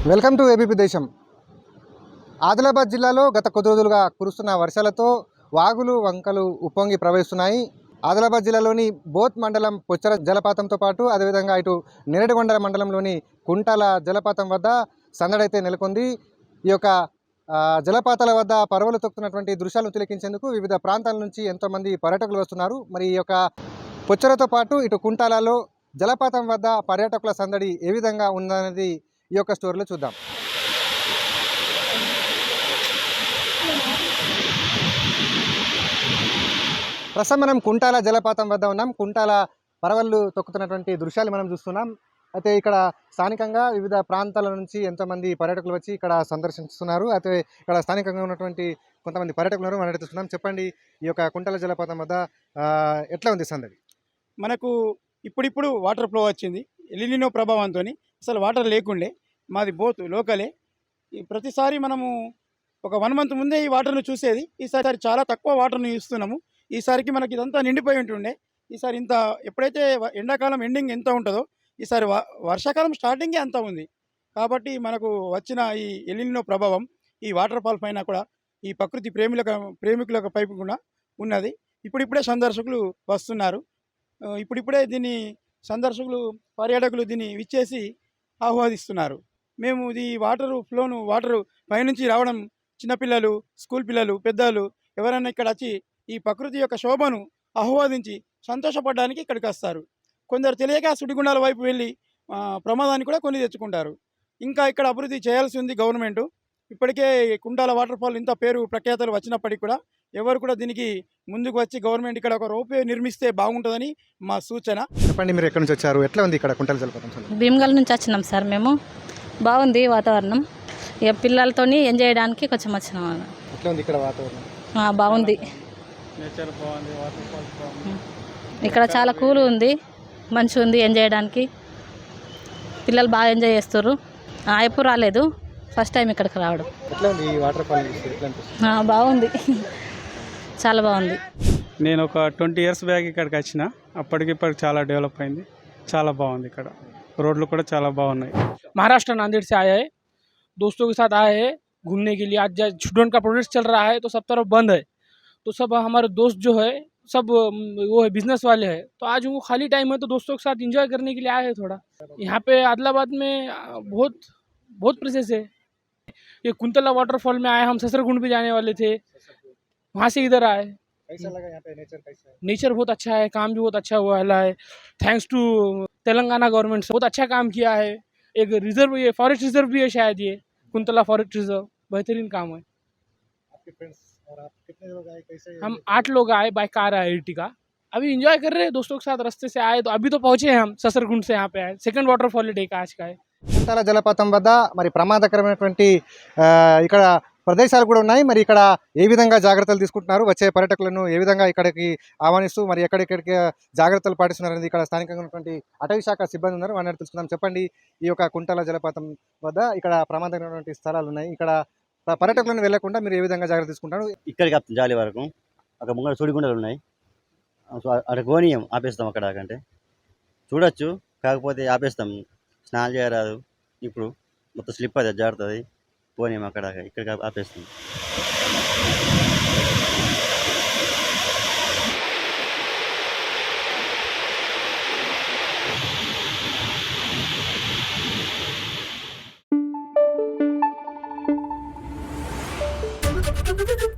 Welcome to ABP దేశం. ఆదిలాబాద్ జిల్లాలో గత కొద్ది రోజులుగా కురుస్తున్న వర్షాలతో వాగులు వంకలు ఉప్పొంగి ప్రవహిస్తున్నాయి. ఆదిలాబాద్ జిల్లాలోని బోత్ మండలం పొచ్చర జలపాతంతో పాటు అదేవిధంగా ఇటు నేరేడుగొండ మండలంలోని కుంటాల జలపాతం వద్ద సందడైతే నెలకొంది. ఈ యొక్క జలపాతాల వద్ద పరవలు తొక్కుతున్నటువంటి దృశ్యాలను తిలకించేందుకు వివిధ ప్రాంతాల నుంచి ఎంతోమంది పర్యాటకులు వస్తున్నారు. మరి ఈ యొక్క పొచ్చరతో పాటు ఇటు కుంటాలలో జలపాతం వద్ద పర్యాటకుల సందడి ఏ విధంగా ఉందనేది ఈ యొక్క స్టోరీలో చూద్దాం. ప్రస్తుతం మనం కుంటాల జలపాతం వద్ద ఉన్నాం. కుంటాల పరవళ్ళు తొక్కుతున్నటువంటి దృశ్యాలు మనం చూస్తున్నాం. అయితే ఇక్కడ స్థానికంగా వివిధ ప్రాంతాల నుంచి ఎంతోమంది పర్యాటకులు వచ్చి ఇక్కడ సందర్శిస్తున్నారు. అయితే ఇక్కడ స్థానికంగా ఉన్నటువంటి కొంతమంది పర్యాటకులను మనం చూస్తున్నాం. చెప్పండి, ఈ యొక్క కుంటాల జలపాతం వద్ద ఎట్లా ఉంది సందడి? మనకు ఇప్పుడిప్పుడు వాటర్ ఫ్లో వచ్చింది. ఎలినినో ప్రభావంతో అసలు వాటర్ లేకుండే. మాది బోత్ లోకలే. ప్రతిసారి మనము ఒక 1 మంత్ ముందే ఈ వాటర్ను చూసేది. ఈసారి చాలా తక్కువ వాటర్ను ఇస్తున్నాము. ఈసారికి మనకి ఇదంతా నిండిపోయి ఉంటుండే. ఈసారి ఇంత ఎప్పుడైతే ఎండాకాలం ఎండింగ్ ఎంత ఉంటుందో ఈసారి వర్షాకాలం స్టార్టింగే అంత ఉంది. కాబట్టి మనకు వచ్చిన ఈ ఎలినినో ప్రభావం ఈ వాటర్ ఫాల్ పైన కూడా ఈ ప్రకృతి ప్రేమికులకు పైపు కూడా ఉన్నది. ఇప్పుడిప్పుడే సందర్శకులు వస్తున్నారు. ఇప్పుడిప్పుడే దీన్ని సందర్శకులు పర్యాటకులు దీన్ని విచ్చేసి ఆహ్వాదిస్తున్నారు. మేము ఈ వాటరు పైనుంచి రావడం చిన్నపిల్లలు, స్కూల్ పిల్లలు, పెద్దలు ఎవరైనా ఇక్కడ వచ్చి ఈ ప్రకృతి యొక్క శోభను ఆహ్వాదించి సంతోషపడడానికి ఇక్కడికి వస్తారు. కొందరు తెలియక సుడిగుండాల వైపు వెళ్ళి ప్రమాదాన్ని కూడా కొని తెచ్చుకుంటారు. ఇంకా ఇక్కడ అభివృద్ధి చేయాల్సి ఉంది గవర్నమెంట్. ఇప్పటికే కుంటాల వాటర్ ఫాల్ ఇంత పేరు ప్రఖ్యాతలు వచ్చినప్పటికీ కూడా ఎవరు కూడా దీనికి ముందుకు వచ్చి గవర్నమెంట్ ఇక్కడ ఒక రోపే నిర్మిస్తే బాగుంటుందని మా సూచన. చెప్పండి, మీరు ఎక్కడి నుంచి వచ్చారు? ఎట్లా ఉంది ఇక్కడ కుంటాల జలపాతం? భీమగల్ నుంచి వచ్చినాం సార్. మేము బాగుంది వాతావరణం. ఇక పిల్లలతోని ఎంజాయ్ చేయడానికి కొంచెం వచ్చినాం. ఎట్లా ఉంది ఇక్కడ వాతావరణం? బాగుంది. నేచర్ బాగుంది, వాటర్ ఫాల్స్ బాగుంది. ఇక్కడ చాలా కూల్ ఉంది, మంచిగా ఉంది ఎంజాయ్ చేయడానికి. పిల్లలు బాగా ఎంజాయ్ చేస్తారు. ఎప్పుడు రాలేదు, ఫస్ట్ టైం ఇక్కడికి రావడం. ఎట్లా ఉంది ఈ వాటర్ ఫాల్? బాగుంది, చాలా బాగుంది. నేను ఒక 20 years బ్యాక్ ఇక్కడికి వచ్చిన. అప్పటికిప్పటికి చాలా డెవలప్ అయింది, చాలా బాగుంది. ఇక్కడ रोड కూడా చాలా బాగున్నాయి. महाराष्ट्र नांदेड़ से आया है, दोस्तों के साथ आए हैं घूमने के लिए. आज स्टूडेंट का प्रोजेक्ट चल रहा है तो सब तरफ बंद है, तो सब हमारे दोस्त जो है सब वो है बिजनेस वाले हैं. तो आज वो खाली टाइम है तो दोस्तों के साथ एंजॉय करने के लिए आए हैं थोड़ा. यहाँ पे आदिलाबाद में बहुत प्लेसेस है. ये कुंतला वाटरफॉल में आए, हम ससरगुंड भी जाने वाले थे, वहाँ से इधर आए. कैसा लगा यहाँ पे? नेचर कैसा है? नेचर बहुत अच्छा है, काम भी बहुत अच्छा हुआ है. थैंक्स टू तेलंगाना गवर्नमेंट से बहुत अच्छा काम किया है. एक रिजर्व, ये फॉरेस्ट रिजर्व भी है शायद, ये कुंतला फॉरेस्ट रिजर्व. बेहतरीन काम है. आपके फ्रेंड्स और आप कितने लोग आए? कैसे? हम 8 लोग आए, बाइक कार आए Ertiga. अभी एंजॉय कर रहे हैं दोस्तों के साथ. रास्ते से आए तो अभी तो पहुंचे हैं हम ससरगुंड से. यहाँ पे आए, सेकंड वाटरफॉल डे का आज का है. కుంటాల జలపాతం వద్ద మరి ప్రమాదకరమైనటువంటి ఇక్కడ ప్రదేశాలు కూడా ఉన్నాయి. మరి ఇక్కడ ఏ విధంగా జాగ్రత్తలు తీసుకుంటున్నారు, వచ్చే పర్యాటకులను ఏ విధంగా ఇక్కడికి ఆహ్వానిస్తూ మరి ఎక్కడెక్కడికి జాగ్రత్తలు పాటిస్తున్నారు అనేది ఇక్కడ స్థానికంగా ఉన్నటువంటి అటవీ శాఖ సిబ్బంది ఉన్నారు, వారిని తెలుసుకుందాం. చెప్పండి, ఈ యొక్క కుంటాల జలపాతం వద్ద ఇక్కడ ప్రమాదకరమైనటువంటి స్థలాలు ఉన్నాయి. ఇక్కడ పర్యాటకులను వెళ్లకుండా మీరు ఏ విధంగా జాగ్రత్త తీసుకుంటారు? ఇక్కడికి జాలి వరకు అక్కడ ముంగడ సుడిగుండలు ఉన్నాయి. సో అక్కడ గోనీయం ఆపేస్తాం. అక్కడ కంటే చూడొచ్చు, కాకపోతే ఆపేస్తాం. స్నానం చేయరాదు, ఇప్పుడు మొత్తం స్లిప్ అది జారుతుంది. పోనీయం అక్కడ ఇక్కడికి ఆపేస్తాం. Thank you.